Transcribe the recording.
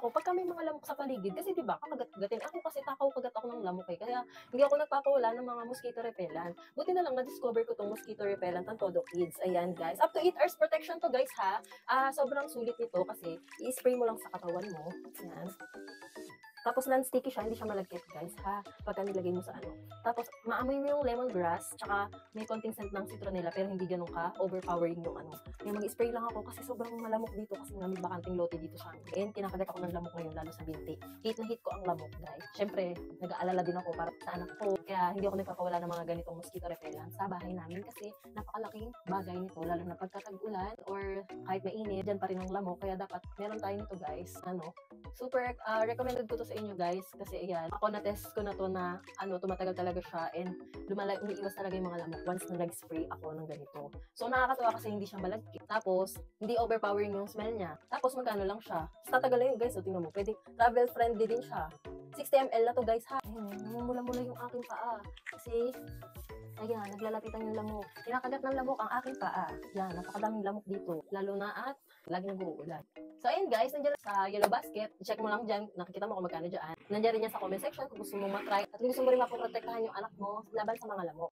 ako pagka may mga lamok sa paligid kasi 'di ba kakagat-kagatin. Ako kasi takaw kagat ako ng lamok, eh, kaya hindi ako nagpapawala ng mga mosquito repellent. Buti na lang na-discover ko 'tong mosquito repellent ng Todo Kids. Ayan guys, up to 8 hours protection 'to guys ha. Sobrang sulit nito kasi i-spray mo lang sa katawan mo. Ayan. Tapos non-sticky siya, hindi siya malagkit guys ha, pagka nilagay mo sa ano. Tapos maamoy mo yung lemongrass, tsaka may konting scent ng citronella pero hindi ganun ka overpowering yung ano. Yung mag-spray lang ako kasi sobrang malamok dito kasi nga may bakanting lote dito sa amin. And kinakagat ako ng lamok ngayon lalo sa binti. Hate na hate ko ang lamok guys. Syempre, nag-aalala din ako para sa anak ko. Kaya hindi ako nagpapawala ng mga ganitong mosquito repellent sa bahay namin kasi napakalaking bagay nito lalo na pagka tag-ulan or kahit mainit, dyan pa rin ang lamok. Kaya dapat meron tayo nito guys. Super recommended ko to sa inyo guys kasi ayan, ako na-test ko na to na tumatagal talaga siya and umiiwas talaga yung mga lamok once na nag-spray ako ng ganito. So nakakatawa kasi hindi siya malagkit. Tapos hindi overpowering yung smell niya. Tapos magkano lang siya. Tapos tatagal lang yun guys. So tingnan mo, pwede travel friendly din siya. 60 ml na to guys ha. Ayun, namumula-mula yung aking paa. Kasi ayan, naglalapitan yung lamok. Kinakagat ng lamok ang aking paa. Yan, napakadaming lamok dito. Lalo na at lagi nag-uulan. So ayun guys, nandiyan sa yellow basket. I-check mo lang dyan, nakikita mo kung magkano dyan. Nandiyan rin yan sa comment section kung gusto mo matry. At kung gusto mo rin mapoprotektahan yung anak mo laban sa mga lamok.